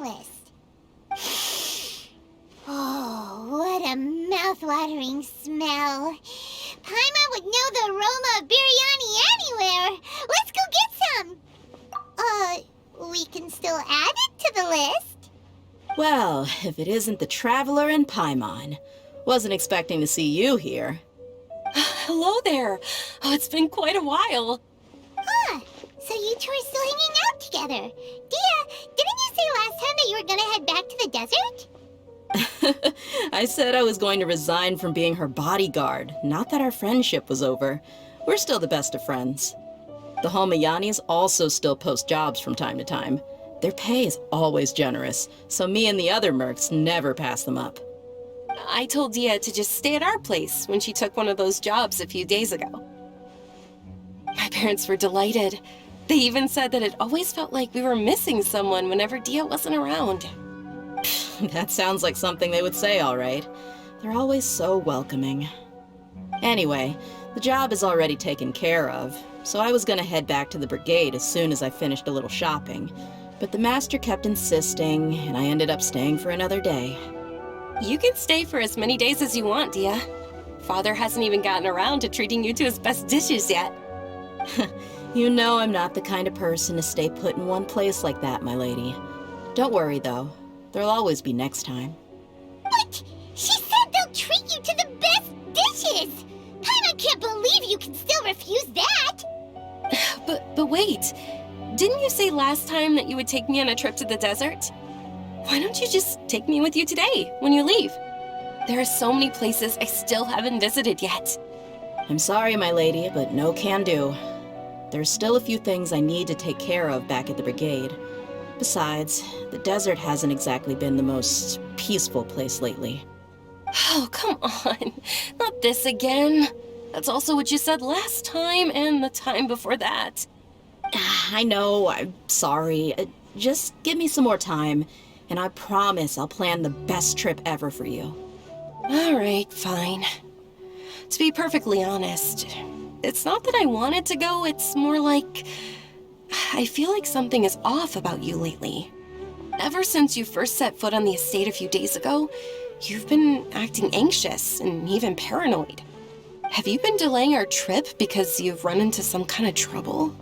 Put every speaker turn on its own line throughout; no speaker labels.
list. Oh, what a mouth-watering smell. Paimon would know the aroma of biryani anywhere. Let's go get some. We can still add it to the list.
Well, if it isn't the Traveler and Paimon. Wasn't expecting to see you here.
Hello there. Oh, it's been quite a while.
Huh. So you two are still hanging out together. Dia, didn't you say last time that you were gonna head back to the desert?
I said I was going to resign from being her bodyguard, not that our friendship was over. We're still the best of friends. The Holmayanis also still post jobs from time to time. Their pay is always generous, so me and the other mercs never pass them up.
I told Dia to just stay at our place when she took one of those jobs a few days ago. My parents were delighted. They even said that it always felt like we were missing someone whenever Dia wasn't around.
That sounds like something they would say, all right. They're always so welcoming. Anyway, the job is already taken care of, so I was gonna head back to the brigade as soon as I finished a little shopping. But the master kept insisting, and I ended up staying for another day.
You can stay for as many days as you want, Dia. Father hasn't even gotten around to treating you to his best dishes yet.
You know I'm not the kind of person to stay put in one place like that, my lady. Don't worry, though. There'll always be next time.
What? She said they'll treat you to the best dishes! Paimon can't believe you can still refuse that!
But wait. Didn't you say last time that you would take me on a trip to the desert? Why don't you just take me with you today, when you leave? There are so many places I still haven't visited yet.
I'm sorry, my lady, but no can do. There's still a few things I need to take care of back at the brigade. Besides, the desert hasn't exactly been the most peaceful place lately.
Oh, come on. Not this again. That's also what you said last time and the time before that.
I know, I'm sorry. Just give me some more time, and I promise I'll plan the best trip ever for you.
All right, fine. To be perfectly honest, it's not that I wanted to go, it's more like I feel like something is off about you lately. Ever since you first set foot on the estate a few days ago, you've been acting anxious and even paranoid. Have you been delaying our trip because you've run into some kind of trouble?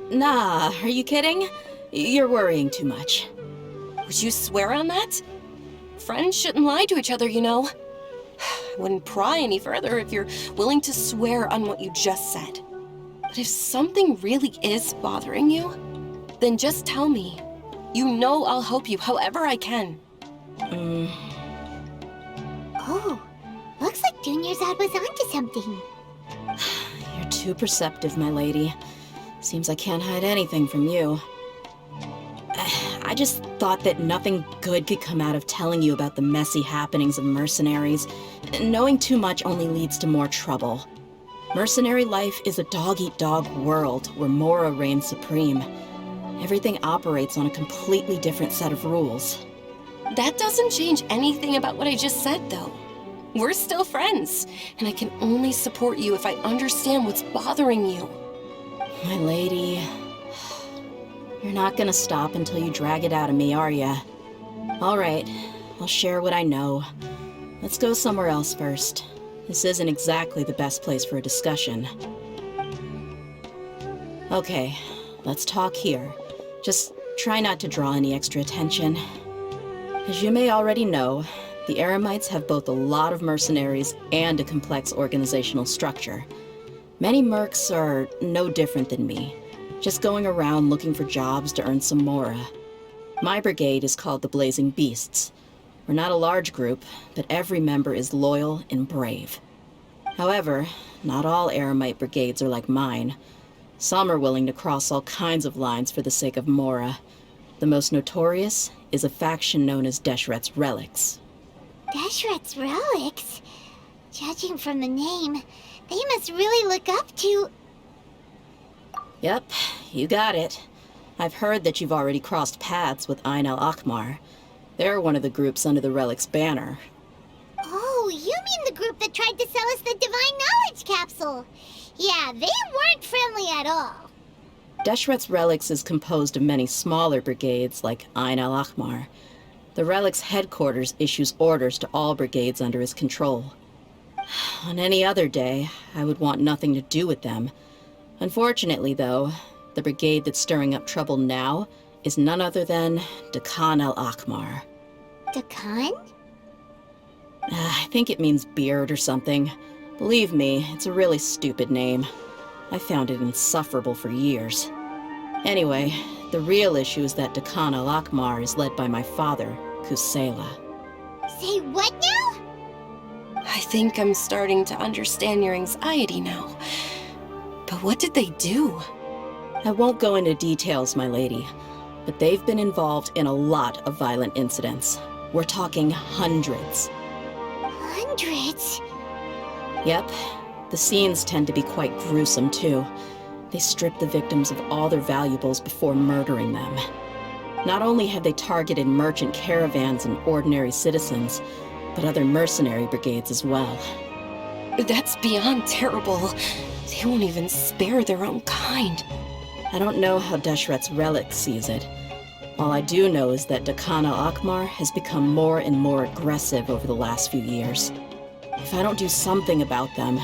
Nah, are you kidding? You're worrying too much.
Would you swear on that? Friends shouldn't lie to each other, you know. I wouldn't pry any further if you're willing to swear on what you just said. But if something really is bothering you, then just tell me. You know I'll help you however I can.
Oh, looks like Dunyarzad was onto something.
You're too perceptive, my lady. Seems I can't hide anything from you. I just thought that nothing good could come out of telling you about the messy happenings of mercenaries. Knowing too much only leads to more trouble. Mercenary life is a dog-eat-dog world where Mora reigns supreme. Everything operates on a completely different set of rules.
That doesn't change anything about what I just said, though. We're still friends, and I can only support you if I understand what's bothering you.
My lady, you're not gonna stop until you drag it out of me, are ya? All right, I'll share what I know. Let's go somewhere else first. This isn't exactly the best place for a discussion. Okay, let's talk here. Just try not to draw any extra attention. As you may already know, the Eremites have both a lot of mercenaries and a complex organizational structure. Many mercs are no different than me, just going around looking for jobs to earn some mora. My brigade is called the Blazing Beasts. We're not a large group, but every member is loyal and brave. However, not all Eremite brigades are like mine. Some are willing to cross all kinds of lines for the sake of mora. The most notorious is a faction known as Deshret's Relics.
Deshret's Relics? Judging from the name, they must really look up to...
Yep, you got it. I've heard that you've already crossed paths with Ain al-Akmar. They're one of the groups under the Relic's banner.
Oh, you mean the group that tried to sell us the Divine Knowledge Capsule? Yeah, they weren't friendly at all.
Deshret's Relics is composed of many smaller brigades like Ain al-Ahmar. The Relic's headquarters issues orders to all brigades under his control. On any other day, I would want nothing to do with them. Unfortunately, though, the brigade that's stirring up trouble now is none other than Dakan al-Ahmar.
Dakan?
I think it means beard or something. Believe me, it's a really stupid name. I found it insufferable for years. Anyway, the real issue is that Dakan al-Ahmar is led by my father, Kusela.
Say what now?
I think I'm starting to understand your anxiety now. But what did they do?
I won't go into details, my lady, but they've been involved in a lot of violent incidents. We're talking hundreds.
Hundreds?
Yep. The scenes tend to be quite gruesome, too. They strip the victims of all their valuables before murdering them. Not only have they targeted merchant caravans and ordinary citizens, but other mercenary brigades as well.
That's beyond terrible. They won't even spare their own kind.
I don't know how Deshret's Relic sees it. All I do know is that Dakan al-Ahmar has become more and more aggressive over the last few years. If I don't do something about them,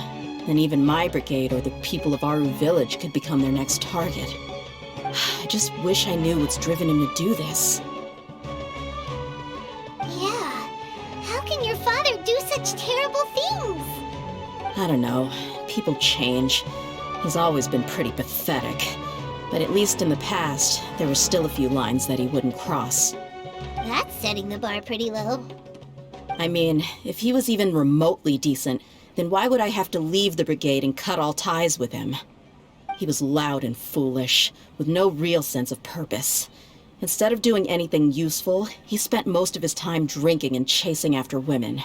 then even my brigade or the people of Aru village could become their next target. I just wish I knew what's driven him to do this.
Yeah. How can your father do such terrible things?
I don't know. People change. He's always been pretty pathetic. But at least in the past, there were still a few lines that he wouldn't cross.
That's setting the bar pretty low.
I mean, if he was even remotely decent, then why would I have to leave the brigade and cut all ties with him? He was loud and foolish, with no real sense of purpose. Instead of doing anything useful, he spent most of his time drinking and chasing after women.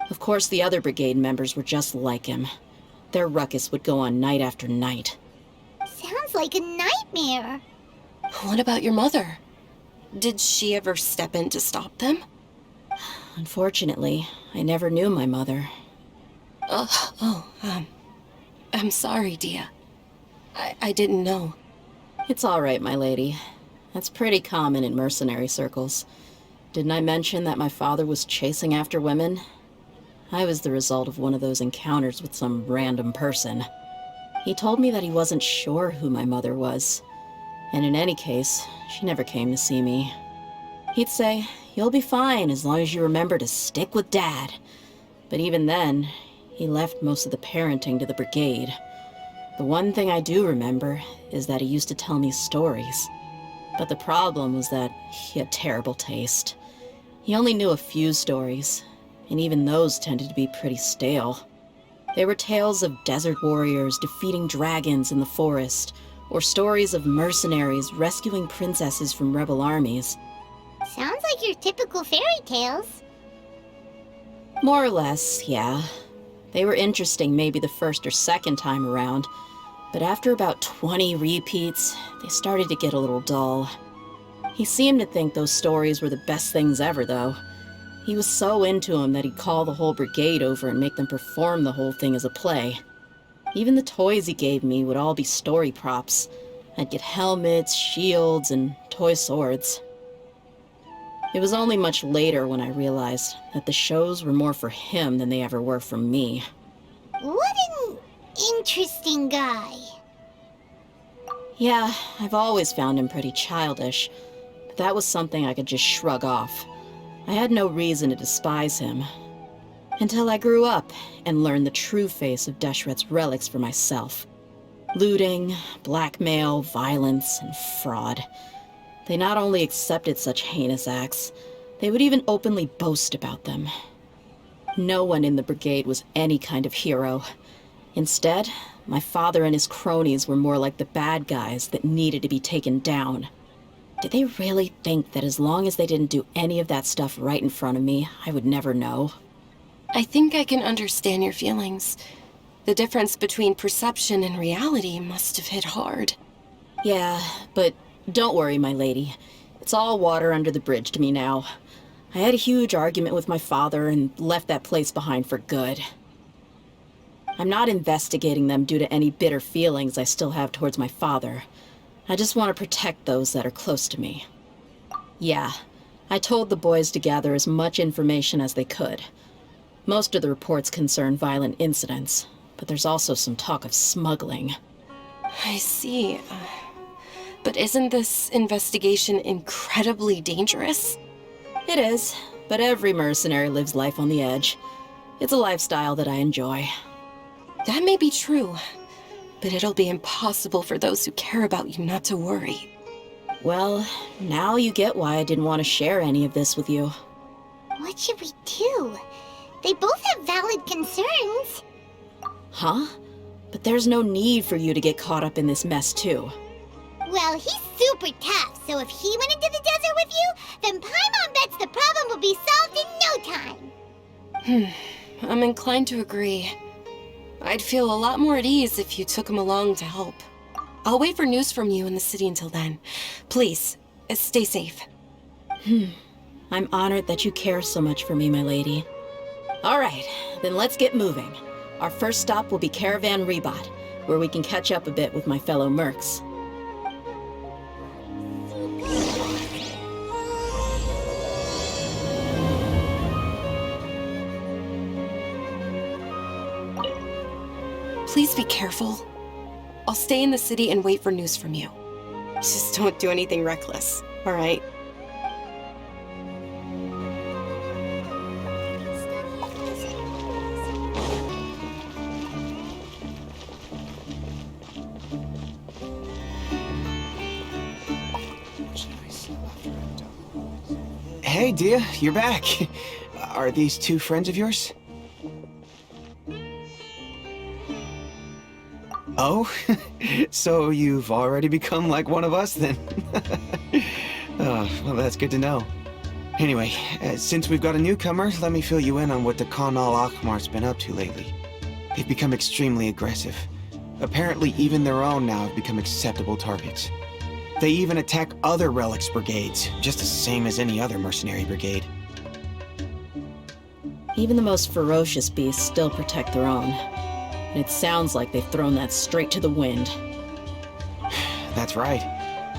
Of course, the other brigade members were just like him. Their ruckus would go on night after night.
Sounds like a nightmare.
What about your mother? Did she ever step in to stop them?
Unfortunately, I never knew my mother.
I'm sorry, Dia. I didn't know.
It's all right, my lady. That's pretty common in mercenary circles. Didn't I mention that my father was chasing after women? I was the result of one of those encounters with some random person. He told me that he wasn't sure who my mother was. And in any case, she never came to see me. He'd say, "You'll be fine as long as you remember to stick with Dad." But even then, he left most of the parenting to the brigade. The one thing I do remember is that he used to tell me stories. But the problem was that he had terrible taste. He only knew a few stories, and even those tended to be pretty stale. They were tales of desert warriors defeating dragons in the forest, or stories of mercenaries rescuing princesses from rebel armies.
Sounds like your typical fairy tales.
More or less, yeah. They were interesting maybe the first or second time around, but after about 20 repeats, they started to get a little dull. He seemed to think those stories were the best things ever, though. He was so into them that he'd call the whole brigade over and make them perform the whole thing as a play. Even the toys he gave me would all be story props. I'd get helmets, shields, and toy swords. It was only much later when I realized that the shows were more for him than they ever were for me.
What an interesting guy.
Yeah, I've always found him pretty childish, but that was something I could just shrug off. I had no reason to despise him. Until I grew up and learned the true face of Deshret's Relics for myself. Looting, blackmail, violence, and fraud. They not only accepted such heinous acts, they would even openly boast about them. No one in the brigade was any kind of hero. Instead, my father and his cronies were more like the bad guys that needed to be taken down. Did they really think that as long as they didn't do any of that stuff right in front of me, I would never know?
I think I can understand your feelings. The difference between perception and reality must have hit hard.
Yeah, but don't worry, my lady. It's all water under the bridge to me now. I had a huge argument with my father and left that place behind for good. I'm not investigating them due to any bitter feelings I still have towards my father. I just want to protect those that are close to me. Yeah, I told the boys to gather as much information as they could. Most of the reports concern violent incidents, but there's also some talk of smuggling.
I see. But isn't this investigation incredibly dangerous?
It is, but every mercenary lives life on the edge. It's a lifestyle that I enjoy.
That may be true, but it'll be impossible for those who care about you not to worry.
Well, now you get why I didn't want to share any of this with you.
What should we do? They both have valid concerns.
Huh? But there's no need for you to get caught up in this mess, too.
Well, he's super tough, so if he went into the desert with you, then Paimon bets the problem will be solved in no time.
I'm inclined to agree. I'd feel a lot more at ease if you took him along to help. I'll wait for news from you in the city until then. Please, stay safe.
I'm honored that you care so much for me, my lady. All right, then let's get moving. Our first stop will be Caravan Rebot, where we can catch up a bit with my fellow mercs.
Please be careful. I'll stay in the city and wait for news from you. Just don't do anything reckless, all right?
Hey, Dia, you're back. Are these two friends of yours? Oh, so you've already become like one of us then? Oh, well, that's good to know. Anyway, since we've got a newcomer, let me fill you in on what the Khan al-Ahmar's been up to lately. They've become extremely aggressive. Apparently, even their own now have become acceptable targets. They even attack other relics brigades, just the same as any other mercenary brigade.
Even the most ferocious beasts still protect their own. And it sounds like they've thrown that straight to the wind.
That's right.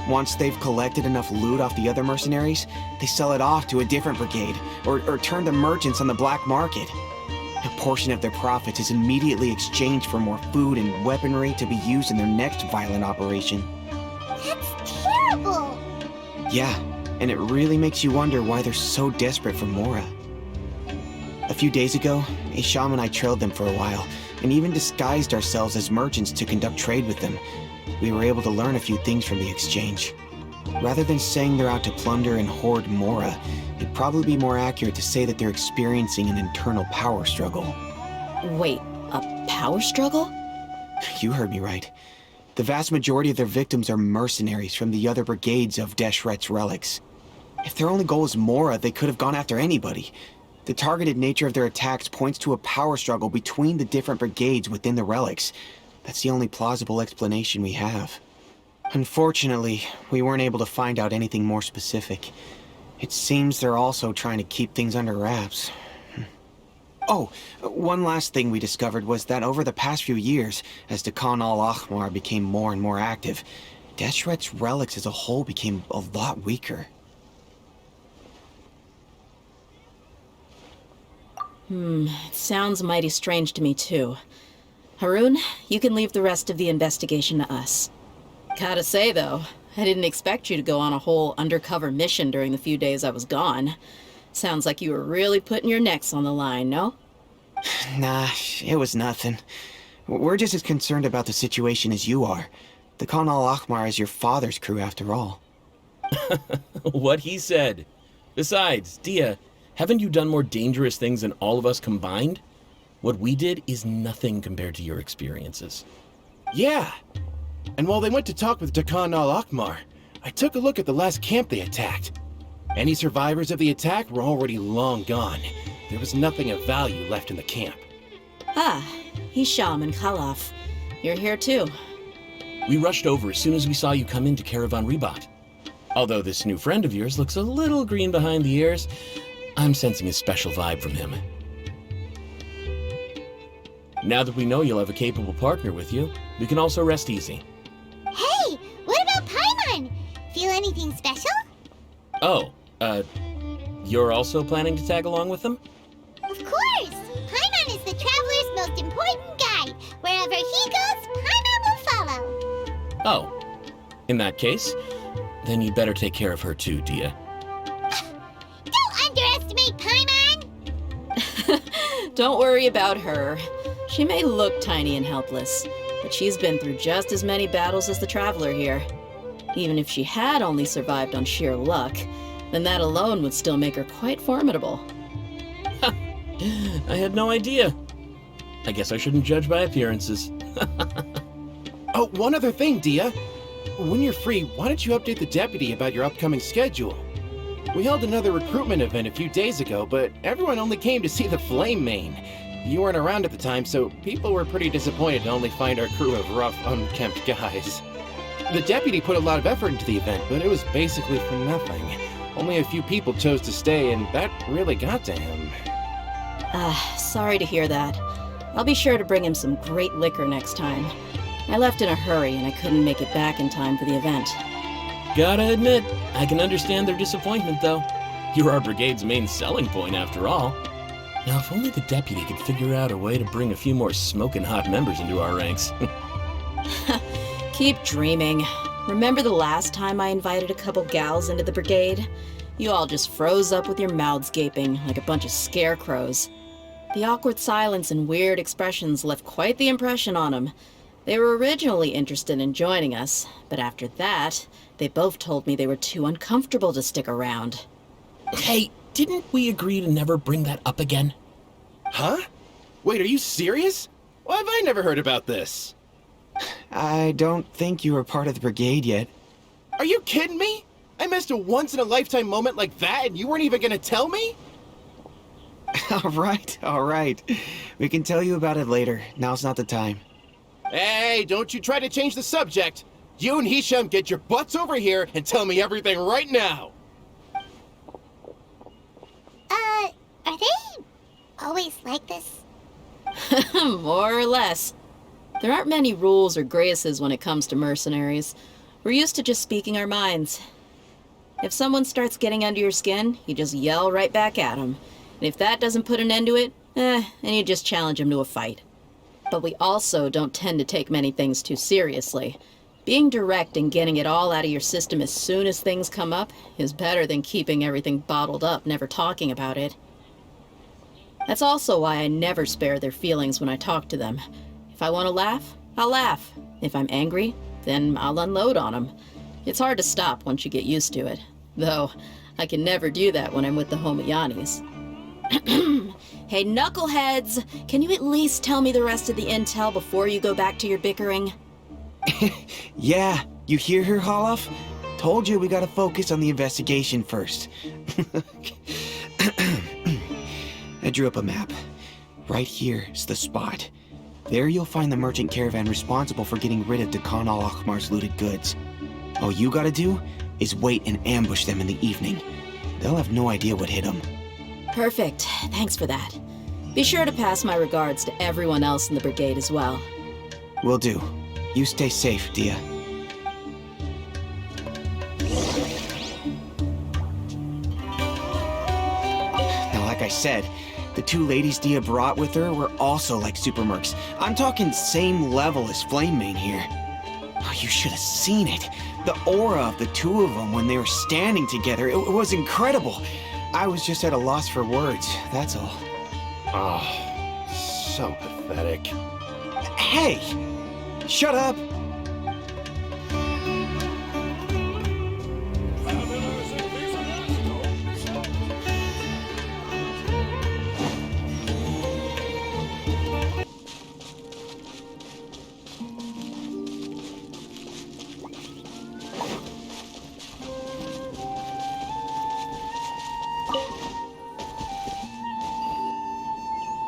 Once they've collected enough loot off the other mercenaries, they sell it off to a different brigade, or turn to merchants on the black market. A portion of their profits is immediately exchanged for more food and weaponry to be used in their next violent operation.
That's terrible!
Yeah, and it really makes you wonder why they're so desperate for Mora. A few days ago, Isham and I trailed them for a while, and even disguised ourselves as merchants to conduct trade with them. We were able to learn a few things from the exchange. Rather than saying they're out to plunder and hoard Mora, it'd probably be more accurate to say that they're experiencing an internal power struggle.
Wait, a power struggle?
You heard me right. The vast majority of their victims are mercenaries from the other brigades of Deshret's relics. If their only goal is Mora, they could have gone after anybody. The targeted nature of their attacks points to a power struggle between the different brigades within the relics. That's the only plausible explanation we have. Unfortunately, we weren't able to find out anything more specific. It seems they're also trying to keep things under wraps. Oh, one last thing we discovered was that over the past few years, as the Khan al-Ahmar became more and more active, Deshret's relics as a whole became a lot weaker.
It sounds mighty strange to me, too. Haroon, you can leave the rest of the investigation to us. Gotta say, though, I didn't expect you to go on a whole undercover mission during the few days I was gone. Sounds like you were really putting your necks on the line, no?
Nah, it was nothing. We're just as concerned about the situation as you are. The Khan al-Ahmar is your father's crew, after all.
What he said. Besides, Dia, haven't you done more dangerous things than all of us combined? What we did is nothing compared to your experiences.
Yeah. And while they went to talk with Khan al-Ahmar, I took a look at the last camp they attacked. Any survivors of the attack were already long gone. There was nothing of value left in the camp.
Ah, Hisham and Khalaf. You're here too.
We rushed over as soon as we saw you come into Caravan Rebot. Although this new friend of yours looks a little green behind the ears, I'm sensing a special vibe from him. Now that we know you'll have a capable partner with you, we can also rest easy.
Hey, what about Paimon? Feel anything special?
Oh, you're also planning to tag along with them?
Of course! Paimon is the traveler's most important guide. Wherever he goes, Paimon will follow.
Oh, in that case, then you'd better take care of her too, Dia.
Don't underestimate Paimon!
Don't worry about her. She may look tiny and helpless, but she's been through just as many battles as the traveler here. Even if she had only survived on sheer luck, then that alone would still make her quite formidable.
I had no idea. I guess I shouldn't judge by appearances.
Oh, one other thing, Dia. When you're free, why don't you update the deputy about your upcoming schedule? We held another recruitment event a few days ago, but everyone only came to see the Flame Main. You weren't around at the time, so people were pretty disappointed to only find our crew of rough, unkempt guys. The deputy put a lot of effort into the event, but it was basically for nothing. Only a few people chose to stay, and that really got to him.
Sorry to hear that. I'll be sure to bring him some great liquor next time. I left in a hurry and I couldn't make it back in time for the event.
Gotta admit, I can understand their disappointment, though. You're our brigade's main selling point, after all. Now, if only the deputy could figure out a way to bring a few more smoking hot members into our ranks.
Keep dreaming. Remember the last time I invited a couple gals into the brigade? You all just froze up with your mouths gaping like a bunch of scarecrows. The awkward silence and weird expressions left quite the impression on them. They were originally interested in joining us, but after that, they both told me they were too uncomfortable to stick around.
Hey, didn't we agree to never bring that up again?
Huh? Wait, are you serious? Why have I never heard about this?
I don't think you were part of the brigade yet.
Are you kidding me? I missed a once-in-a-lifetime moment like that and you weren't even gonna tell me?
All right. We can tell you about it later. Now's not the time.
Hey, don't you try to change the subject. You and Hisham get your butts over here and tell me everything right now.
Are they always like this?
More or less. There aren't many rules or graces when it comes to mercenaries. We're used to just speaking our minds. If someone starts getting under your skin, you just yell right back at them. And if that doesn't put an end to it, then you just challenge them to a fight. But we also don't tend to take many things too seriously. Being direct and getting it all out of your system as soon as things come up is better than keeping everything bottled up, never talking about it. That's also why I never spare their feelings when I talk to them. If I want to laugh, I'll laugh. If I'm angry, then I'll unload on them. It's hard to stop once you get used to it. Though, I can never do that when I'm with the Homayanis. Hey, knuckleheads! Can you at least tell me the rest of the intel before you go back to your bickering?
Yeah, you hear her, Holof? Told you we gotta focus on the investigation first. I drew up a map. Right here is the spot. There you'll find the merchant caravan responsible for getting rid of Dakan al-Akhmar's looted goods. All you gotta do is wait and ambush them in the evening. They'll have no idea what hit them.
Perfect. Thanks for that. Be sure to pass my regards to everyone else in the brigade as well.
Will do. You stay safe, Dia. Now, like I said, the two ladies Dia brought with her were also like super mercs. I'm talking same level as Flame Main here. Oh, you should have seen it. The aura of the two of them when they were standing together, it was incredible. I was just at a loss for words, that's all.
Oh, so pathetic.
Hey! Shut up!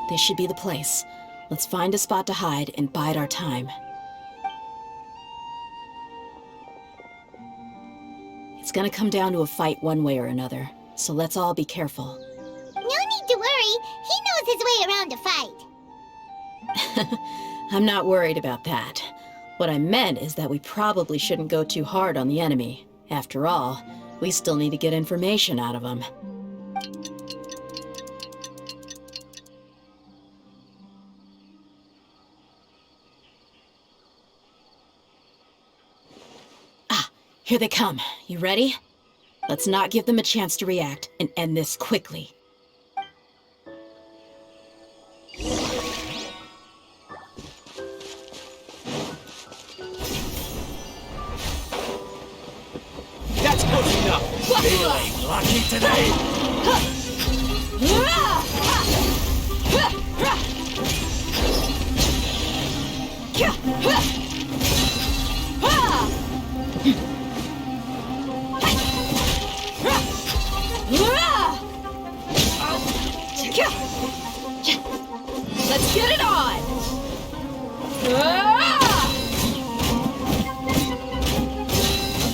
This should be the place. Let's find a spot to hide and bide our time. It's gonna come down to a fight one way or another, so let's all be careful.
No need to worry. He knows his way around a fight.
I'm not worried about that. What I meant is that we probably shouldn't go too hard on the enemy. After all, we still need to get information out of them. Ah, here they come. You ready? Let's not give them a chance to react and end this quickly.
That's close enough.
Feeling lucky today?
Let's get it on!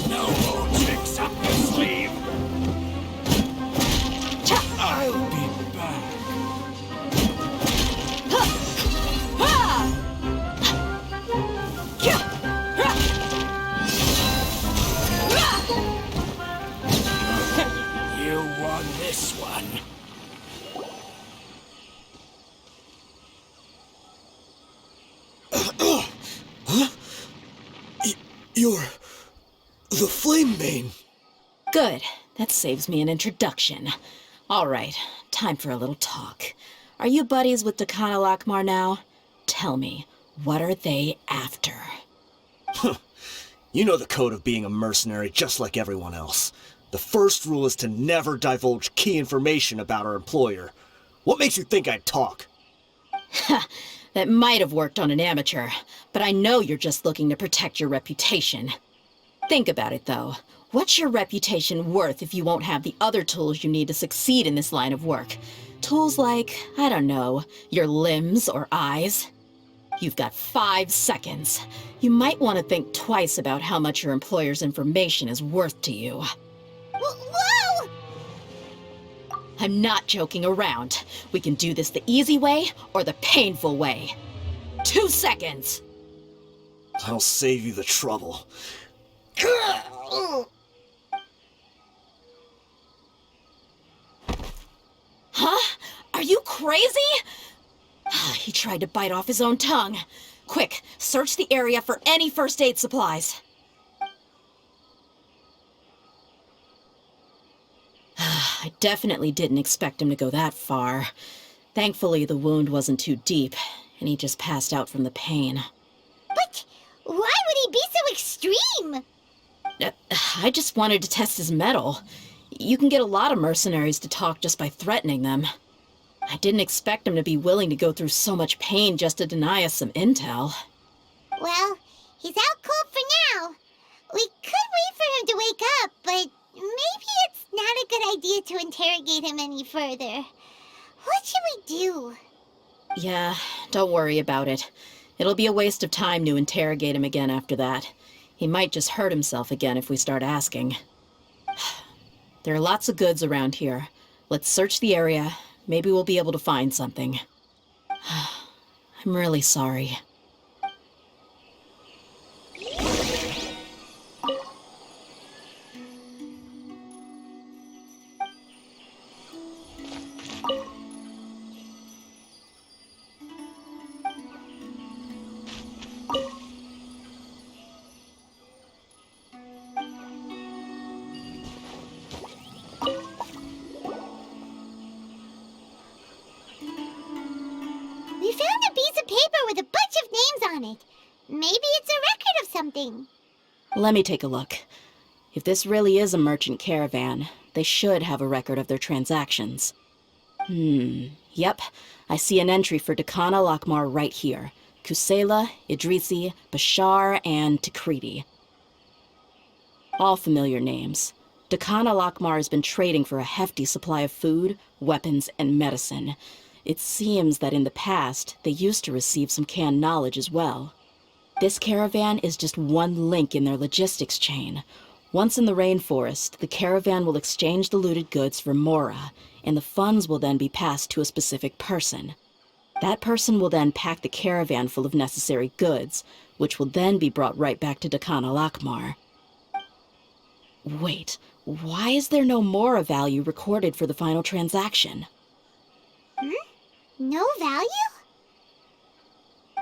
No more tricks up the sleeve. I'll be back. You won this one.
You're the Flame Bane.
Good. That saves me an introduction. All right, time for a little talk. Are you buddies with Dakana Lakmar now? Tell me, what are they after?
You know the code of being a mercenary just like everyone else. The first rule is to never divulge key information about our employer. What makes you think I'd talk?
That might have worked on an amateur, but I know you're just looking to protect your reputation. Think about it, though. What's your reputation worth if you won't have the other tools you need to succeed in this line of work? Tools like, I don't know, your limbs or eyes? You've got 5 seconds. You might want to think twice about how much your employer's information is worth to you.
Whoa!
I'm not joking around. We can do this the easy way or the painful way. 2 seconds!
I'll save you the trouble.
Huh? Are you crazy? He tried to bite off his own tongue. Quick, search the area for any first aid supplies. I definitely didn't expect him to go that far. Thankfully, the wound wasn't too deep, and he just passed out from the pain.
But why would he be so extreme?
I just wanted to test his mettle. You can get a lot of mercenaries to talk just by threatening them. I didn't expect him to be willing to go through so much pain just to deny us some intel.
Well, he's out cold for now. We could wait for him to wake up, but maybe it's not a good idea to interrogate him any further. What should we do?
Yeah, don't worry about it. It'll be a waste of time to interrogate him again after that. He might just hurt himself again if we start asking. There are lots of goods around here. Let's search the area. Maybe we'll be able to find something. I'm really sorry.
We found a piece of paper with a bunch of names on it. Maybe it's a record of something.
Let me take a look. If this really is a merchant caravan, they should have a record of their transactions. Yep. I see an entry for Dakana Lakmar right here. Kusela, Idrisi, Bashar, and Tikriti. All familiar names. Dakana Lakmar has been trading for a hefty supply of food, weapons, and medicine. It seems that in the past, they used to receive some canned knowledge as well. This caravan is just one link in their logistics chain. Once in the rainforest, the caravan will exchange the looted goods for Mora, and the funds will then be passed to a specific person. That person will then pack the caravan full of necessary goods, which will then be brought right back to Dakan al-Akmar. Wait, why is there no Mora value recorded for the final transaction?
No value?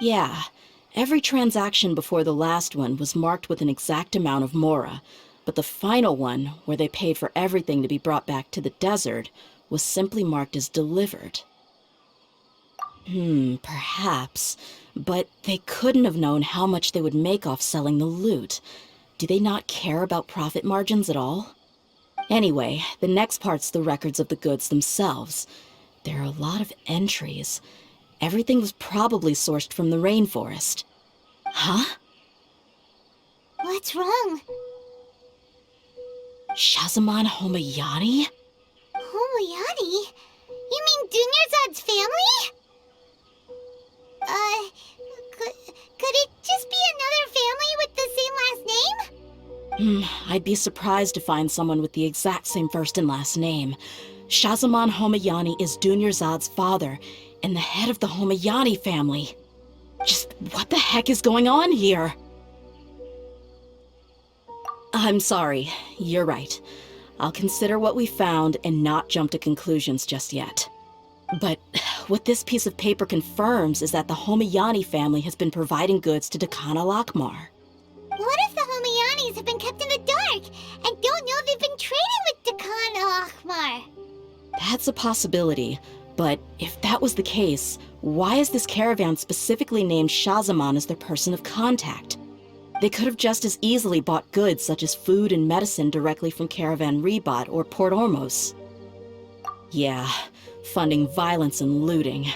Yeah, every transaction before the last one was marked with an exact amount of Mora, but the final one, where they paid for everything to be brought back to the desert, was simply marked as delivered. Perhaps, but they couldn't have known how much they would make off selling the loot. Do they not care about profit margins at all? Anyway, the next part's the records of the goods themselves. There are a lot of entries. Everything was probably sourced from the rainforest. Huh?
What's wrong?
Shazamon Homayani?
Homayani? You mean Dunyarzad's family? Could it just be another family with the same last name?
I'd be surprised to find someone with the exact same first and last name. Shazamon Homayani is Dunyarzad's father, and the head of the Homayani family. Just what the heck is going on here? I'm sorry, you're right. I'll consider what we found and not jump to conclusions just yet. But what this piece of paper confirms is that the Homayani family has been providing goods to Dakan al-Akmar.
What if the Homayanis have been kept in the dark and don't know they've been trading with Dakan al-Akmar?
That's a possibility, but if that was the case, why is this caravan specifically named Shazamon as their person of contact? They could have just as easily bought goods such as food and medicine directly from Caravan Ribat or Port Ormos. Yeah, funding violence and looting.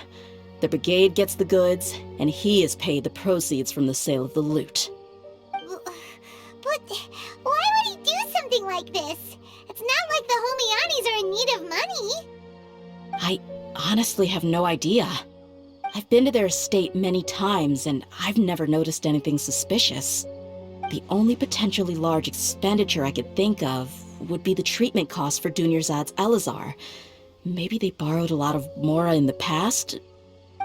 The brigade gets the goods, and he is paid the proceeds from the sale of the loot.
But why would he do something like this? It's not like the Homayanis are in need of money.
I honestly have no idea. I've been to their estate many times, and I've never noticed anything suspicious. The only potentially large expenditure I could think of would be the treatment costs for Dunyarzad's Elazar. Maybe they borrowed a lot of Mora in the past?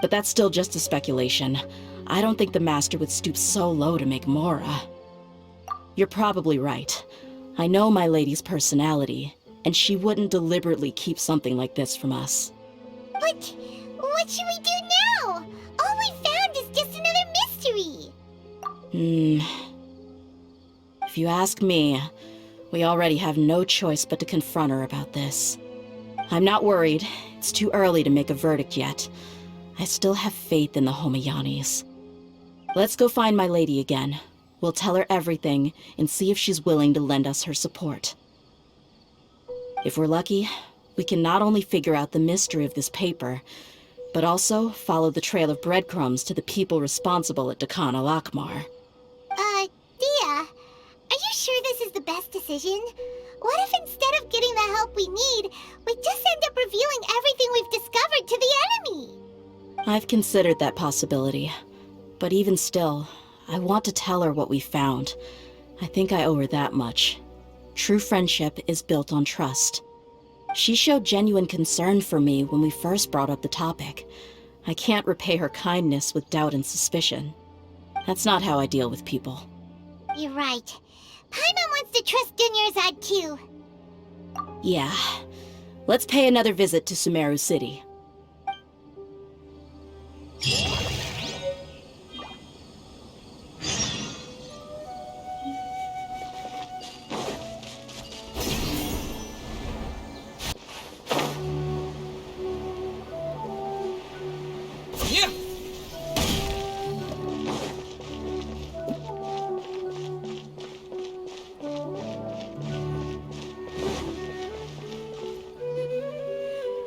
But that's still just a speculation. I don't think the Master would stoop so low to make Mora. You're probably right. I know my lady's personality, and she wouldn't deliberately keep something like this from us.
But what should we do now? All we found is just another mystery.
If you ask me, we already have no choice but to confront her about this. I'm not worried. It's too early to make a verdict yet. I still have faith in the Homayanis. Let's go find my lady again. We'll tell her everything and see if she's willing to lend us her support. If we're lucky, we can not only figure out the mystery of this paper, but also follow the trail of breadcrumbs to the people responsible at Dakan al-Akmar.
Dia, are you sure this is the best decision? What if instead of getting the help we need, we just end up revealing everything we've discovered to the enemy?
I've considered that possibility, but even still, I want to tell her what we found. I think I owe her that much. True friendship is built on trust. She showed genuine concern for me when we first brought up the topic. I can't repay her kindness with doubt and suspicion. That's not how I deal with people.
You're right. Paimon wants to trust Dunyarzad too.
Yeah. Let's pay another visit to Sumeru City.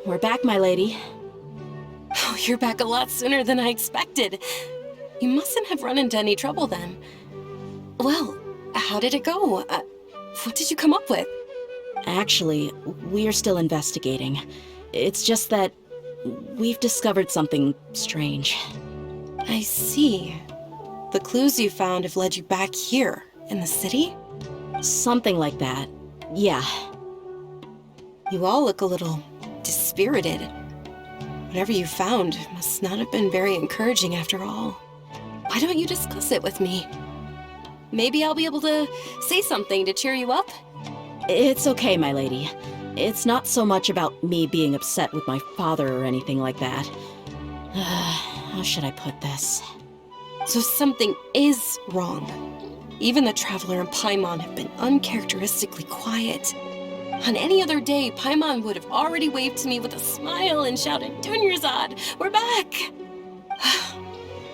We're back, my lady.
Oh, you're back a lot sooner than I expected. You mustn't have run into any trouble then. Well, how did it go? What did you come up with?
Actually, we are still investigating. It's just that we've discovered something strange.
I see. The clues you found have led you back here, in the city?
Something like that. Yeah.
You all look a little dispirited. Whatever you found must not have been very encouraging after all. Why don't you discuss it with me? Maybe I'll be able to say something to cheer you up?
It's okay, my lady. It's not so much about me being upset with my father or anything like that. How should I put this?
So something is wrong. Even the Traveler and Paimon have been uncharacteristically quiet. On any other day, Paimon would have already waved to me with a smile and shouted, "Dunyarzad, we're back!"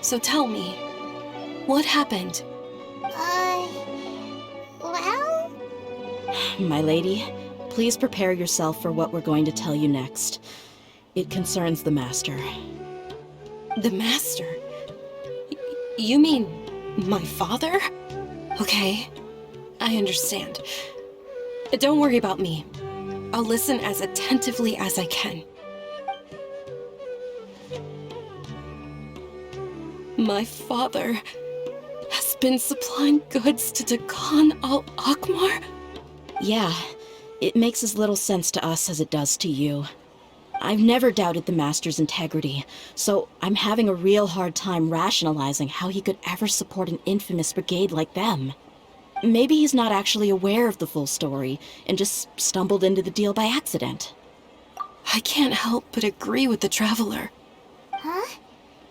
So tell me, what happened?
Well?
My lady, please prepare yourself for what we're going to tell you next. It concerns the Master.
The Master? You mean my father? Okay, I understand. Don't worry about me. I'll listen as attentively as I can. My father has been supplying goods to Dakan al-Akmar?
Yeah, it makes as little sense to us as it does to you. I've never doubted the Master's integrity, so I'm having a real hard time rationalizing how he could ever support an infamous brigade like them. Maybe he's not actually aware of the full story and just stumbled into the deal by accident.
I can't help but agree with the Traveler.
Huh?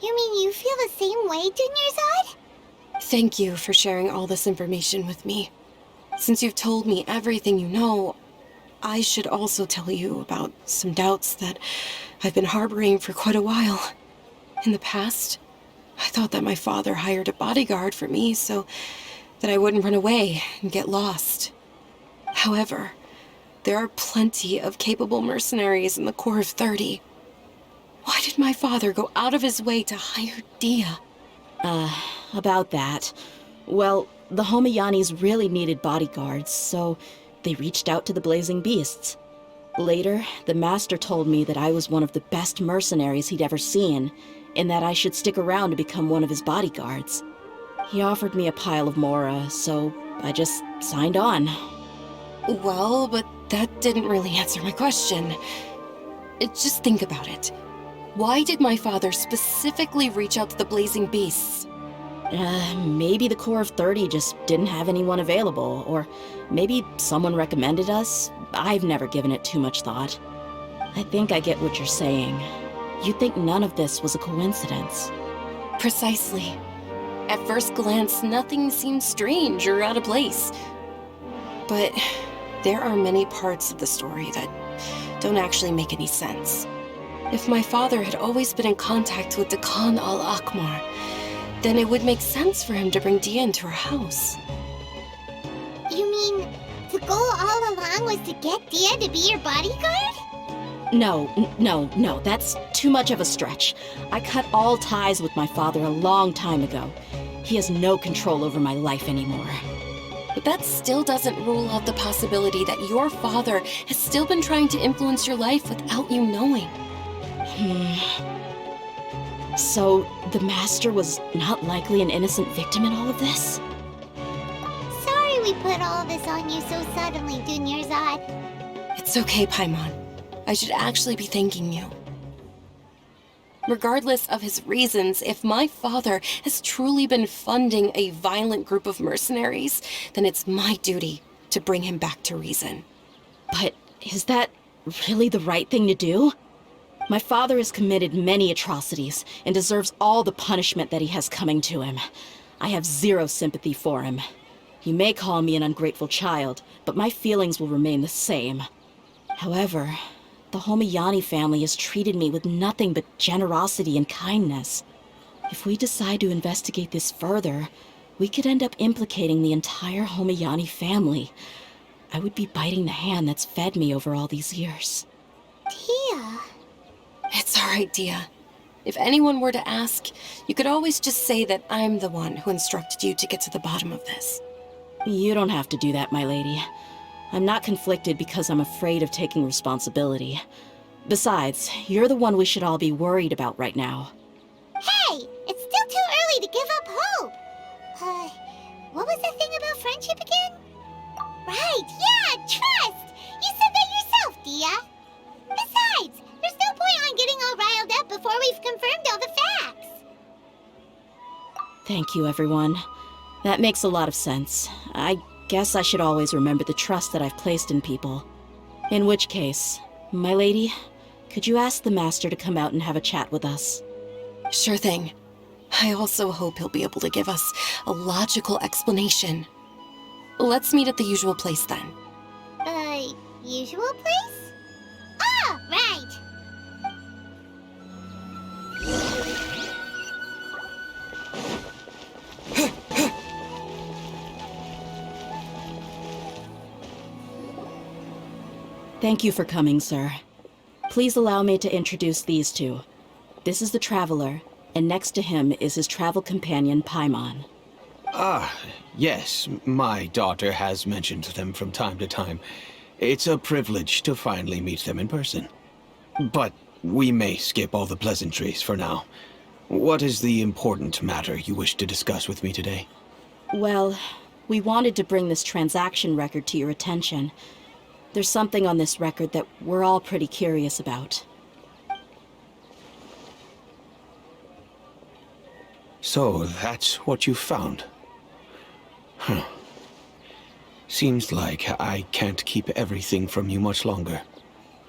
You mean you feel the same way, Dunyarzad?
Thank you for sharing all this information with me. Since you've told me everything you know, I should also tell you about some doubts that I've been harboring for quite a while. In the past, I thought that my father hired a bodyguard for me so that I wouldn't run away and get lost. However, there are plenty of capable mercenaries in the Corps of 30. Why did my father go out of his way to hire Dia?
About that. Well, the Homayanis really needed bodyguards, so they reached out to the Blazing Beasts. Later, the Master told me that I was one of the best mercenaries he'd ever seen, and that I should stick around to become one of his bodyguards. He offered me a pile of mora, so I just signed on.
Well, but that didn't really answer my question. Just think about it. Why did my father specifically reach out to the Blazing Beasts?
Maybe the Corps of 30 just didn't have anyone available, or maybe someone recommended us. I've never given it too much thought. I think I get what you're saying. You think none of this was a coincidence.
Precisely. At first glance, nothing seems strange or out of place. But there are many parts of the story that don't actually make any sense. If my father had always been in contact with Dakan al-Akmar, then it would make sense for him to bring Dia into our house.
You mean the goal all along was to get Dia to be your bodyguard?
No, that's too much of a stretch. I cut all ties with my father a long time ago. He has no control over my life anymore.
But that still doesn't rule out the possibility that your father has still been trying to influence your life without you knowing.
So, the Master was not likely an innocent victim in all of this?
Sorry we put all this on you so suddenly, Dunyarzad.
It's okay, Paimon. I should actually be thanking you. Regardless of his reasons, if my father has truly been funding a violent group of mercenaries, then it's my duty to bring him back to reason.
But is that really the right thing to do? My father has committed many atrocities and deserves all the punishment that he has coming to him. I have zero sympathy for him. You may call me an ungrateful child, but my feelings will remain the same. However, the Homayani family has treated me with nothing but generosity and kindness. If we decide to investigate this further, we could end up implicating the entire Homayani family. I would be biting the hand that's fed me over all these years.
Dia.
It's all right, Dia. If anyone were to ask, you could always just say that I'm the one who instructed you to get to the bottom of this.
You don't have to do that, my lady. I'm not conflicted because I'm afraid of taking responsibility. Besides, you're the one we should all be worried about right now.
Hey, it's still too early to give up hope. What was the thing about friendship again? Right, yeah, trust. You said that yourself, Dia. Besides, there's no point on getting all riled up
Thank you, everyone. That makes a lot of sense. I guess I should always remember the trust that I've placed in people. In which case, my lady, could you ask the Master to come out and have a chat with us?
Sure thing. I also hope he'll be able to give us a logical explanation. Let's meet at the usual place then.
Usual place? Ah, right!
Thank you for coming, sir. Please allow me to introduce these two. This is the Traveler, and next to him is his travel companion, Paimon.
Ah, yes, my daughter has mentioned them from time to time. It's a privilege to finally meet them in person. But we may skip all the pleasantries for now. What is the important matter you wish to discuss with me today?
Well, we wanted to bring this transaction record to your attention. There's something on this record that we're all pretty curious about.
So, that's what you found? Huh. Seems like I can't keep everything from you much longer.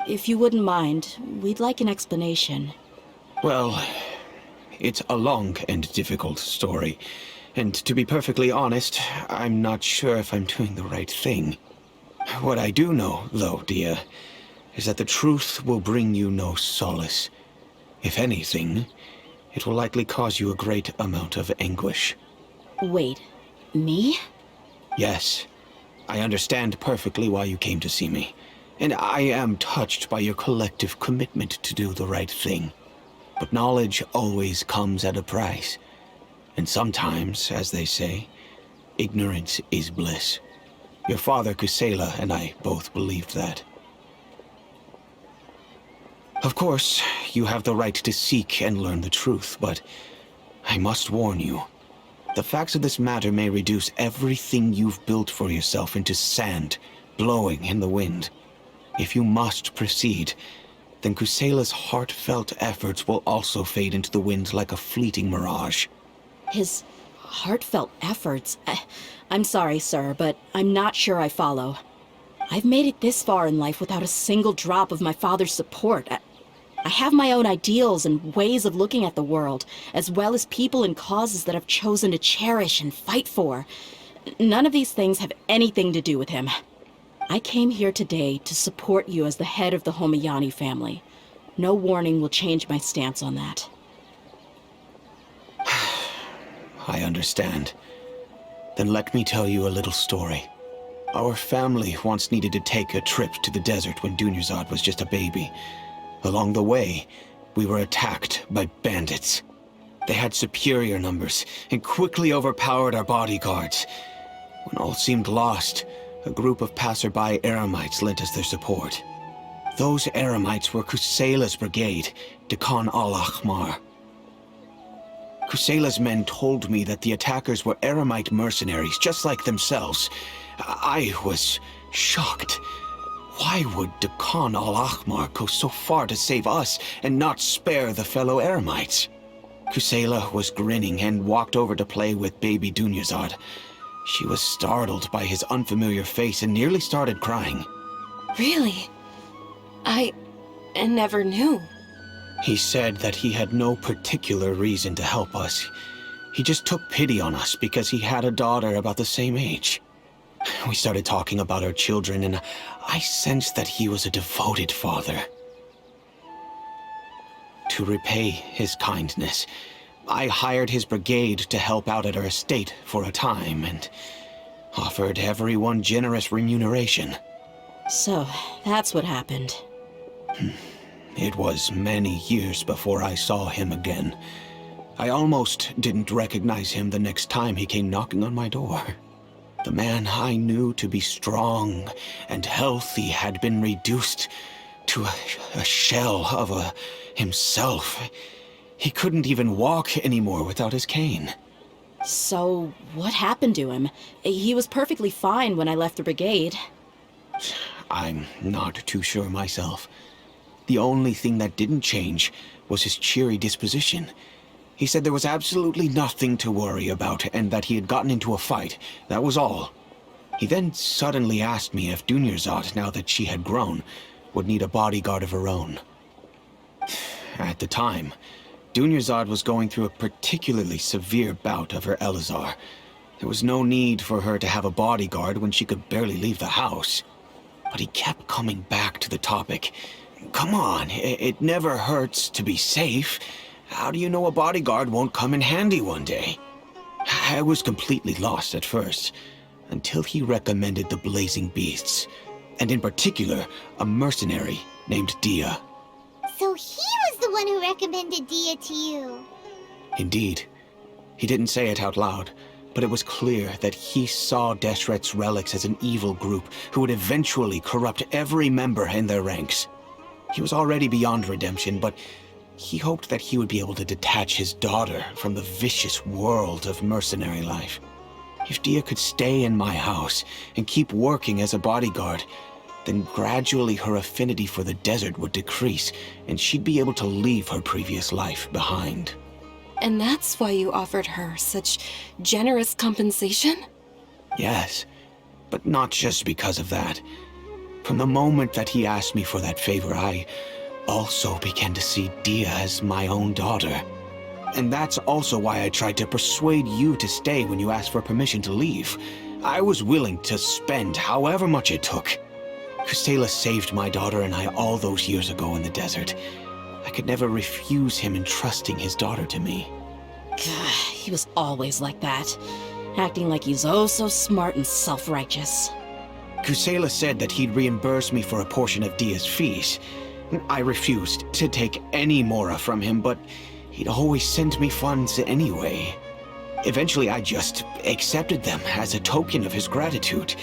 If you wouldn't mind, we'd like an explanation.
Well, it's a long and difficult story. And to be perfectly honest, I'm not sure if I'm doing the right thing. What I do know, though, dear, is that the truth will bring you no solace. If anything, it will likely cause you a great amount of anguish.
Wait, me?
Yes, I understand perfectly why you came to see me, and I am touched by your collective commitment to do the right thing. But knowledge always comes at a price, and sometimes, as they say, ignorance is bliss. Your father, Kusela, and I both believed that. Of course, you have the right to seek and learn the truth, but I must warn you. The facts of this matter may reduce everything you've built for yourself into sand, blowing in the wind. If you must proceed, then Kusela's heartfelt efforts will also fade into the wind like a fleeting mirage.
His heartfelt efforts? I'm sorry, sir, but I'm not sure I follow. I've made it this far in life without a single drop of my father's support. I have my own ideals and ways of looking at the world, as well as people and causes that I've chosen to cherish and fight for. None of these things have anything to do with him. I came here today to support you as the head of the Homayani family. No warning will change my stance on that.
I understand. Then let me tell you a little story. Our family once needed to take a trip to the desert when Dunyarzad was just a baby. Along the way, we were attacked by bandits. They had superior numbers and quickly overpowered our bodyguards. When all seemed lost, a group of passerby Eremites lent us their support. Those Eremites were Kusela's brigade, Dekan al-Ahmar. Kusela's men told me that the attackers were Eremite mercenaries, just like themselves. I was shocked. Why would Dekan al-Ahmar go so far to save us and not spare the fellow Eremites? Kusela was grinning and walked over to play with baby Dunyarzad. She was startled by his unfamiliar face and nearly started crying.
Really? I never knew.
He said that he had no particular reason to help us. He just took pity on us because he had a daughter about the same age. We started talking about our children, and I sensed that he was a devoted father. To repay his kindness, I hired his brigade to help out at our estate for a time, and offered everyone generous remuneration.
So, that's what happened.
It was many years before I saw him again. I almost didn't recognize him the next time he came knocking on my door. The man I knew to be strong and healthy had been reduced to a shell of himself. He couldn't even walk anymore without his cane.
So, what happened to him? He was perfectly fine when I left the brigade.
I'm not too sure myself. The only thing that didn't change was his cheery disposition. He said there was absolutely nothing to worry about and that he had gotten into a fight. That was all. He then suddenly asked me if Dunyarzad, now that she had grown, would need a bodyguard of her own. At the time, Dunyarzad was going through a particularly severe bout of her Elazar. There was no need for her to have a bodyguard when she could barely leave the house. But he kept coming back to the topic. Come on, it never hurts to be safe. How do you know a bodyguard won't come in handy one day? I was completely lost at first, until he recommended the Blazing Beasts, and in particular, a mercenary named Dia.
So he was the one who recommended Dia to you.
Indeed. He didn't say it out loud, but it was clear that he saw Deshret's relics as an evil group who would eventually corrupt every member in their ranks. He was already beyond redemption, but he hoped that he would be able to detach his daughter from the vicious world of mercenary life. If Dia could stay in my house and keep working as a bodyguard, then gradually her affinity for the desert would decrease, and she'd be able to leave her previous life behind.
And that's why you offered her such generous compensation?
Yes, but not just because of that. From the moment that he asked me for that favor, I also began to see Dia as my own daughter. And that's also why I tried to persuade you to stay when you asked for permission to leave. I was willing to spend however much it took. Kusela saved my daughter and I all those years ago in the desert. I could never refuse him entrusting his daughter to me.
God, he was always like that, acting like he's oh so smart and self-righteous.
Kusela said that he'd reimburse me for a portion of Dia's fees. I refused to take any mora from him, but he'd always send me funds anyway. Eventually, I just accepted them as a token of his gratitude.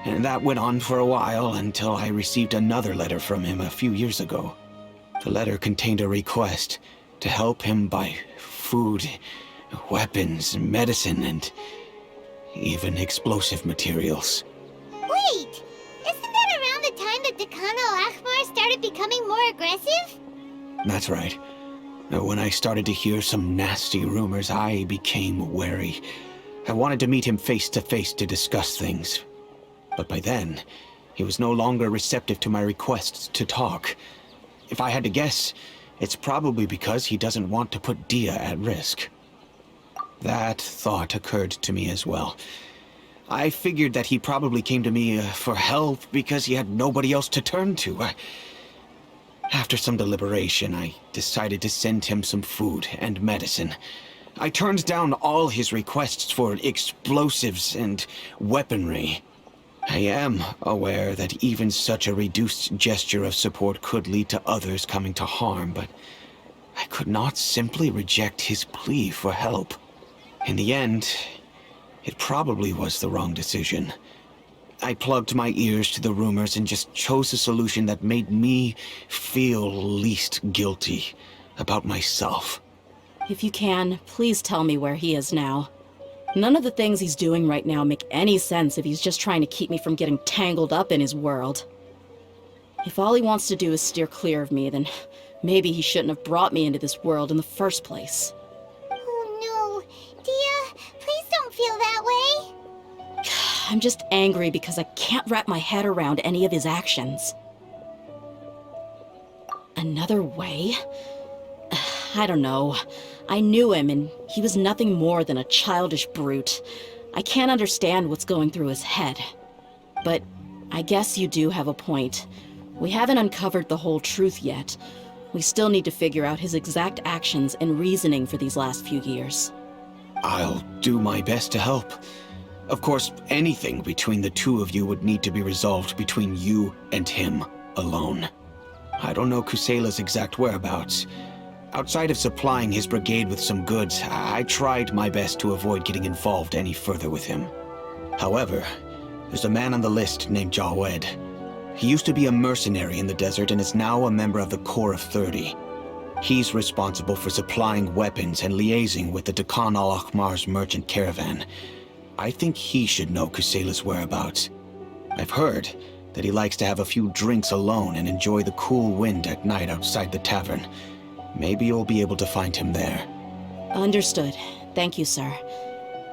And that went on for a while until I received another letter from him a few years ago. The letter contained a request to help him buy food, weapons, medicine, and even explosive materials.
Wait! Isn't that around the time that Dakan al-Akhmar started becoming more aggressive?
That's right. When I started to hear some nasty rumors, I became wary. I wanted to meet him face to face to discuss things. But by then, he was no longer receptive to my requests to talk. If I had to guess, it's probably because he doesn't want to put Dia at risk. That thought occurred to me as well. I figured that he probably came to me for help because he had nobody else to turn to. After some deliberation, I decided to send him some food and medicine. I turned down all his requests for explosives and weaponry. I am aware that even such a reduced gesture of support could lead to others coming to harm, but I could not simply reject his plea for help. In the end, it probably was the wrong decision. I plugged my ears to the rumors and just chose a solution that made me feel least guilty about myself.
If you can, please tell me where he is now. None of the things he's doing right now make any sense if he's just trying to keep me from getting tangled up in his world. If all he wants to do is steer clear of me, then maybe he shouldn't have brought me into this world in the first place.
Oh no. Dia, please don't feel that way.
I'm just angry because I can't wrap my head around any of his actions. Another way? I don't know. I knew him, and he was nothing more than a childish brute. I can't understand what's going through his head. But I guess you do have a point. We haven't uncovered the whole truth yet. We still need to figure out his exact actions and reasoning for these last few years.
I'll do my best to help. Of course, anything between the two of you would need to be resolved between you and him alone. I don't know Kusela's exact whereabouts. Outside of supplying his brigade with some goods, I tried my best to avoid getting involved any further with him. However, there's a man on the list named Jawed. He used to be a mercenary in the desert and is now a member of the Corps of 30. He's responsible for supplying weapons and liaising with the Dakan al-Akhmar's merchant caravan. I think he should know Kusela's whereabouts. I've heard that he likes to have a few drinks alone and enjoy the cool wind at night outside the tavern. Maybe you'll be able to find him there.
Understood. Thank you, sir.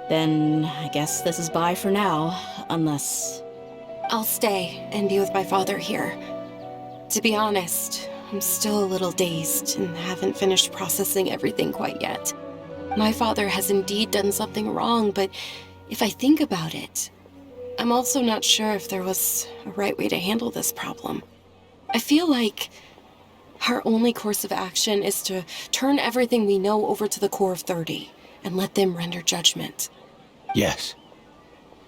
Then I guess this is bye for now, unless...
I'll stay and be with my father here. To be honest, I'm still a little dazed and haven't finished processing everything quite yet. My father has indeed done something wrong, but if I think about it, I'm also not sure if there was a right way to handle this problem. I feel like our only course of action is to turn everything we know over to the Core of 30 and let them render judgment.
Yes.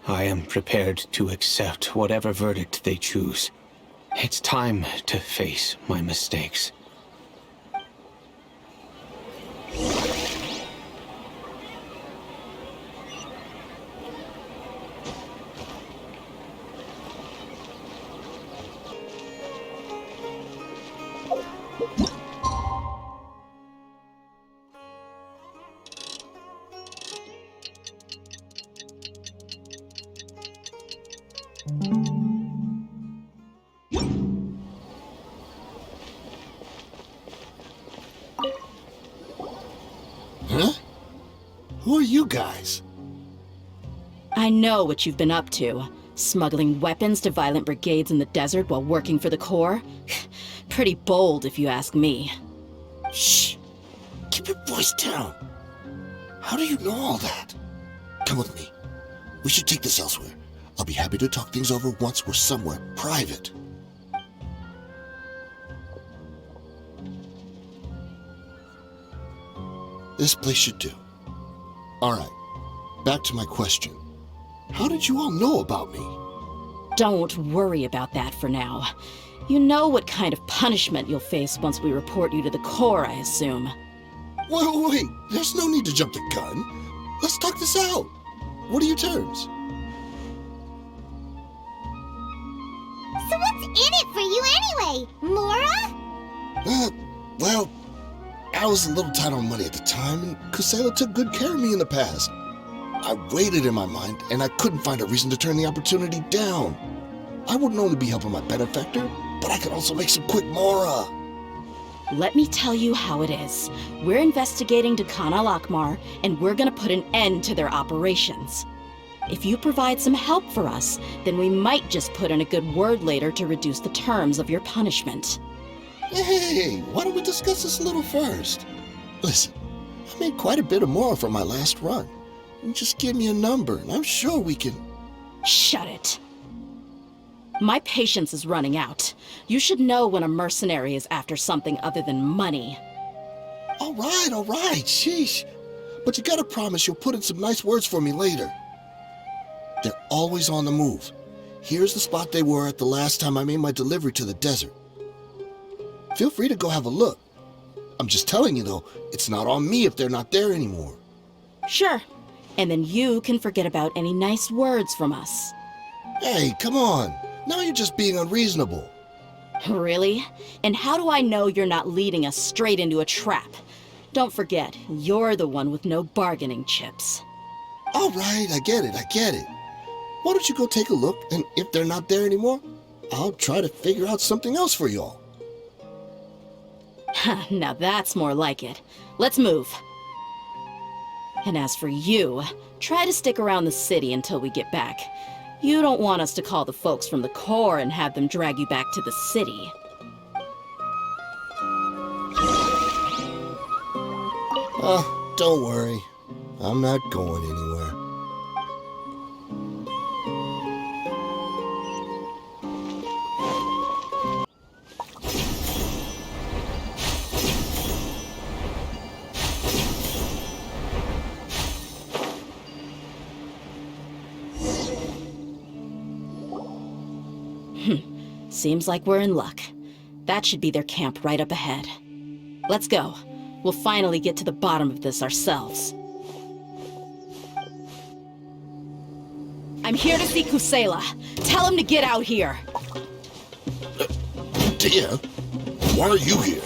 I am prepared to accept whatever verdict they choose. It's time to face my mistakes.
Huh? Who are you guys?
I know what you've been up to. Smuggling weapons to violent brigades in the desert while working for the Corps? Pretty bold, if you ask me.
Shh! Keep your voice down. How do you know all that? Come with me. We should take this elsewhere. I'll be happy to talk things over once we're somewhere private. This place should do. Alright, back to my question. How did you all know about me?
Don't worry about that for now. You know what kind of punishment you'll face once we report you to the Corps, I assume.
Wait, there's no need to jump the gun. Let's talk this out. What are your terms?
So what's in it for you anyway, Mora?
Well, I was a little tight on money at the time, and Kusela took good care of me in the past. I weighed it in my mind, and I couldn't find a reason to turn the opportunity down. I wouldn't only be helping my benefactor, but I could also make some quick Mora.
Let me tell you how it is. We're investigating Dakan al-Akmar, and we're gonna put an end to their operations. If you provide some help for us, then we might just put in a good word later to reduce the terms of your punishment.
Hey, why don't we discuss this a little first? Listen, I made quite a bit of Mora from my last run. You just give me a number, and I'm sure we can...
Shut it. My patience is running out. You should know when a mercenary is after something other than money.
All right, sheesh. But you gotta promise you'll put in some nice words for me later. They're always on the move. Here's the spot they were at the last time I made my delivery to the desert. Feel free to go have a look. I'm just telling you though, it's not on me if they're not there anymore.
Sure. And then you can forget about any nice words from us.
Hey, come on. Now you're just being unreasonable.
Really? And how do I know you're not leading us straight into a trap? Don't forget, you're the one with no bargaining chips.
All right, I get it. Why don't you go take a look, and if they're not there anymore, I'll try to figure out something else for y'all.
Now that's more like it. Let's move. And as for you, try to stick around the city until we get back. You don't want us to call the folks from the Corps and have them drag you back to the city.
Oh, don't worry. I'm not going anywhere.
Seems like we're in luck. That should be their camp right up ahead. Let's go. We'll finally get to the bottom of this ourselves. I'm here to see Kusela. Tell him to get out here.
Dear, why are you here?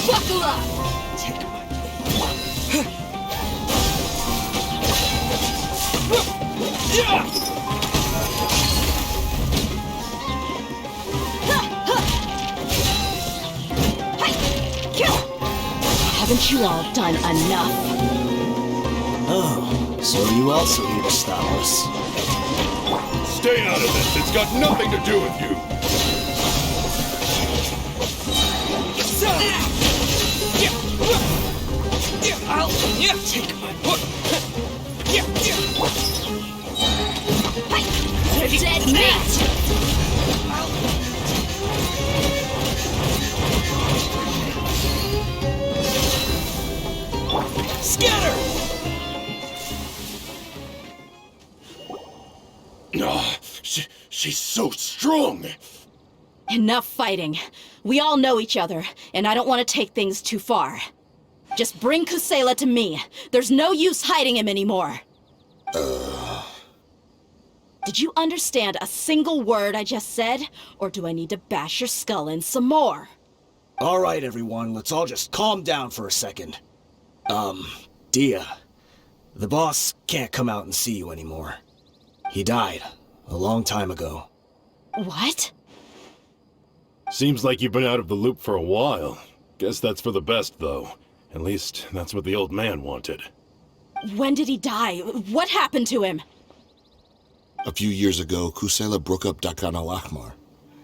Buckle up!
Take my
Haven't you all done enough?
Oh, so are you also here to stop us?
Stay out of this. It's got nothing to do with you.
Take my
Dead meat!
Scatter!
Oh, she's so strong.
Enough fighting. We all know each other, and I don't want to take things too far. Just bring Kusela to me. There's no use hiding him anymore. Did you understand a single word I just said? Or do I need to bash your skull in some more?
All right, everyone, let's all just calm down for a second. Dia, the boss can't come out and see you anymore. He died a long time ago.
What?
Seems like you've been out of the loop for a while. Guess that's for the best, though. At least, that's what the old man wanted.
When did he die? What happened to him?
A few years ago, Kusela broke up Dakan al-Ahmar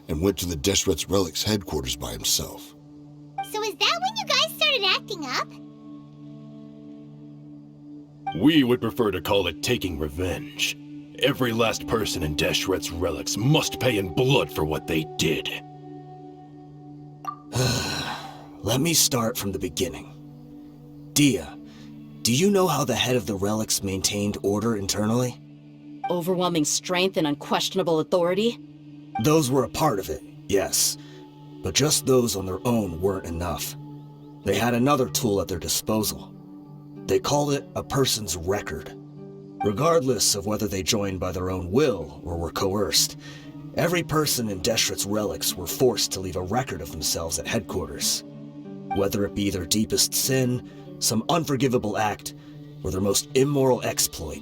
and went to the Deshret's Relics headquarters by himself.
So is that when you guys started acting up?
We would prefer to call it taking revenge. Every last person in Deshret's Relics must pay in blood for what they did.
Let me start from the beginning. Dia, do you know how the head of the Relics maintained order internally?
Overwhelming strength and unquestionable authority?
Those were a part of it, yes. But just those on their own weren't enough. They had another tool at their disposal. They called it a person's record. Regardless of whether they joined by their own will or were coerced, every person in Deshret's Relics were forced to leave a record of themselves at headquarters. Whether it be their deepest sin, some unforgivable act, or their most immoral exploit,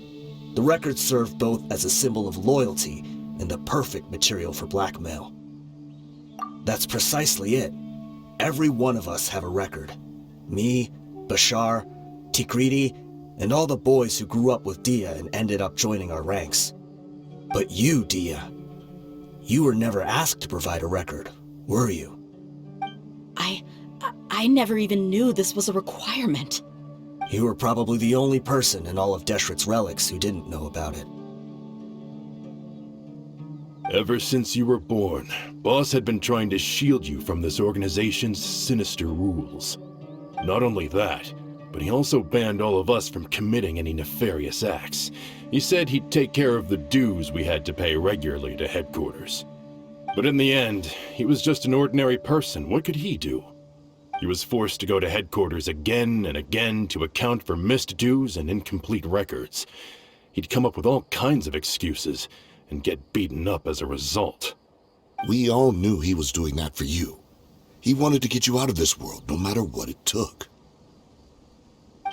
the record served both as a symbol of loyalty and the perfect material for blackmail. That's precisely it. Every one of us have a record. Me, Bashar, Tikriti, and all the boys who grew up with Dia and ended up joining our ranks. But you, Dia, you were never asked to provide a record, were you?
I never even knew this was a requirement.
You were probably the only person in all of Deshret's Relics who didn't know about it.
Ever since you were born, Boss had been trying to shield you from this organization's sinister rules. Not only that, but he also banned all of us from committing any nefarious acts. He said he'd take care of the dues we had to pay regularly to headquarters. But in the end, he was just an ordinary person. What could he do? He was forced to go to headquarters again and again to account for missed dues and incomplete records. He'd come up with all kinds of excuses and get beaten up as a result.
We all knew he was doing that for you. He wanted to get you out of this world, no matter what it took.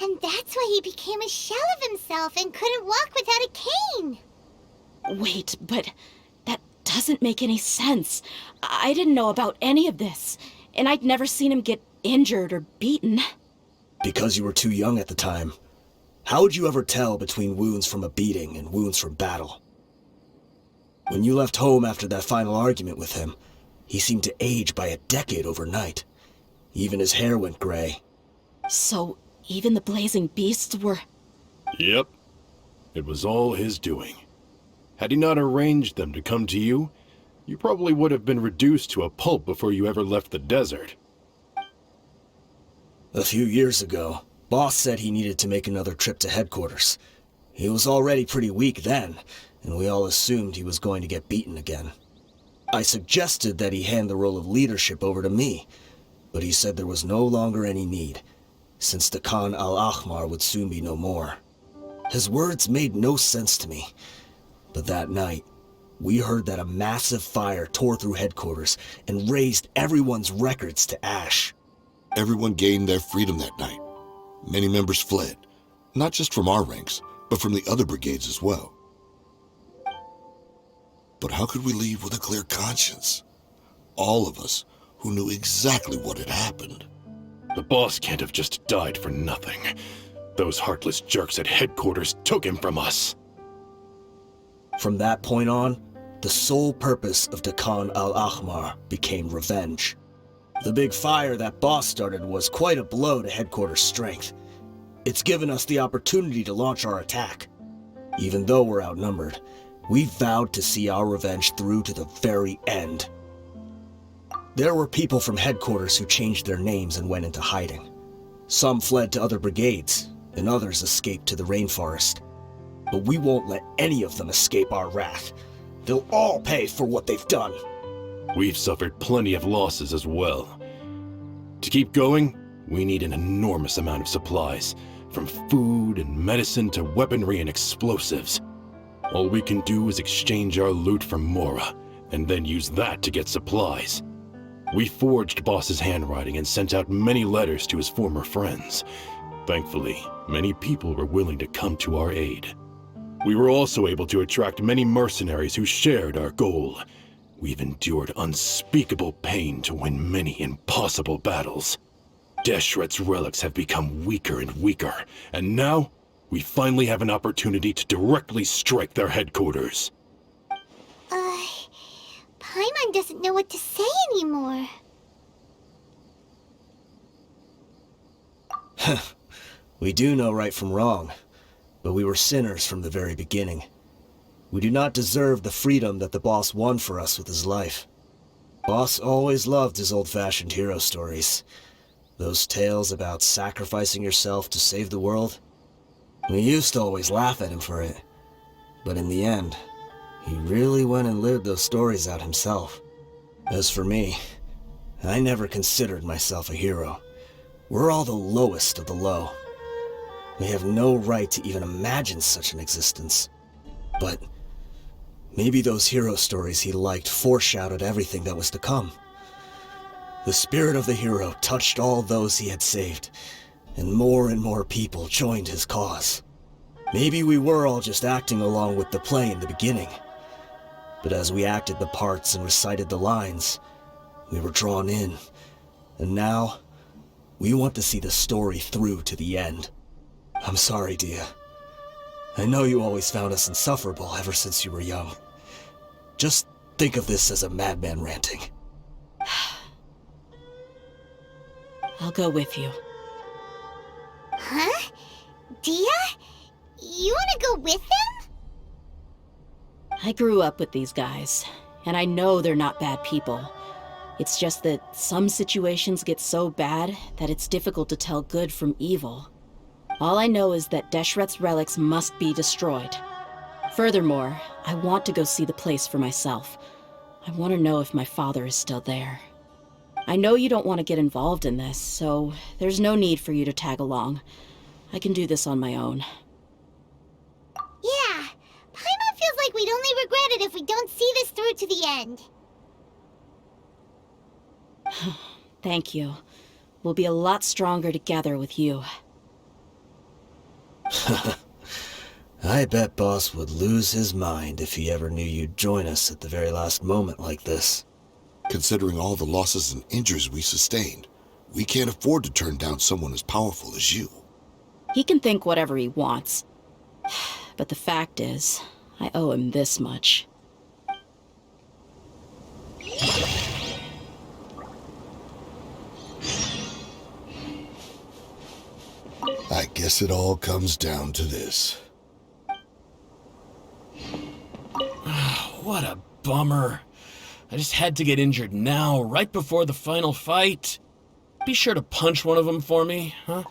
And that's why he became a shell of himself and couldn't walk without a cane.
Wait, but that doesn't make any sense. I didn't know about any of this, and I'd never seen him get injured or beaten.
Because you were too young at the time. How would you ever tell between wounds from a beating and wounds from battle? When you left home after that final argument with him, he seemed to age by a decade overnight. Even his hair went gray.
So, even the blazing beasts were...
Yep. It was all his doing. Had he not arranged them to come to you, you probably would have been reduced to a pulp before you ever left the desert.
A few years ago, Boss said he needed to make another trip to headquarters. He was already pretty weak then, and we all assumed he was going to get beaten again. I suggested that he hand the role of leadership over to me, but he said there was no longer any need, since the Khan al-Ahmar would soon be no more. His words made no sense to me, but that night, we heard that a massive fire tore through headquarters and razed everyone's records to ash.
Everyone gained their freedom that night. Many members fled, not just from our ranks, but from the other brigades as well. But how could we leave with a clear conscience? All of us who knew exactly what had happened.
The boss can't have just died for nothing. Those heartless jerks at headquarters took him from us.
From that point on, the sole purpose of Dakan al-Ahmar became revenge. The big fire that boss started was quite a blow to headquarters' strength. It's given us the opportunity to launch our attack. Even though we're outnumbered, we vowed to see our revenge through to the very end. There were people from headquarters who changed their names and went into hiding. Some fled to other brigades, and others escaped to the rainforest. But we won't let any of them escape our wrath. They'll all pay for what they've done.
We've suffered plenty of losses as well. To keep going, we need an enormous amount of supplies, from food and medicine to weaponry and explosives. All we can do is exchange our loot from Mora, and then use that to get supplies. We forged Boss's handwriting and sent out many letters to his former friends. Thankfully, many people were willing to come to our aid. We were also able to attract many mercenaries who shared our goal. We've endured unspeakable pain to win many impossible battles. Deshret's relics have become weaker and weaker, and now we finally have an opportunity to directly strike their headquarters.
Paimon doesn't know what to say anymore.
We do know right from wrong, but we were sinners from the very beginning. We do not deserve the freedom that the boss won for us with his life. Boss always loved his old-fashioned hero stories. Those tales about sacrificing yourself to save the world. We used to always laugh at him for it, but in the end, he really went and lived those stories out himself. As for me, I never considered myself a hero. We're all the lowest of the low. We have no right to even imagine such an existence. But maybe those hero stories he liked foreshadowed everything that was to come. The spirit of the hero touched all those he had saved, and more people joined his cause. Maybe we were all just acting along with the play in the beginning. But as we acted the parts and recited the lines, we were drawn in. And now, we want to see the story through to the end. I'm sorry, Dia. I know you always found us insufferable ever since you were young. Just think of this as a madman ranting.
I'll go with you.
Huh? Dia? You wanna go with them?
I grew up with these guys, and I know they're not bad people. It's just that some situations get so bad that it's difficult to tell good from evil. All I know is that Deshret's relics must be destroyed. Furthermore, I want to go see the place for myself. I want to know if my father is still there. I know you don't want to get involved in this, so there's no need for you to tag along. I can do this on my own.
Yeah, Paimon feels like we'd only regret it if we don't see this through to the end.
Thank you. We'll be a lot stronger together with you.
I bet Boss would lose his mind if he ever knew you'd join us at the very last moment like this.
Considering all the losses and injuries we sustained, we can't afford to turn down someone as powerful as you.
He can think whatever he wants. But the fact is, I owe him this much.
I guess it all comes down to this.
What a bummer. I just had to get injured now, right before the final fight. Be sure to punch one of them for me, huh?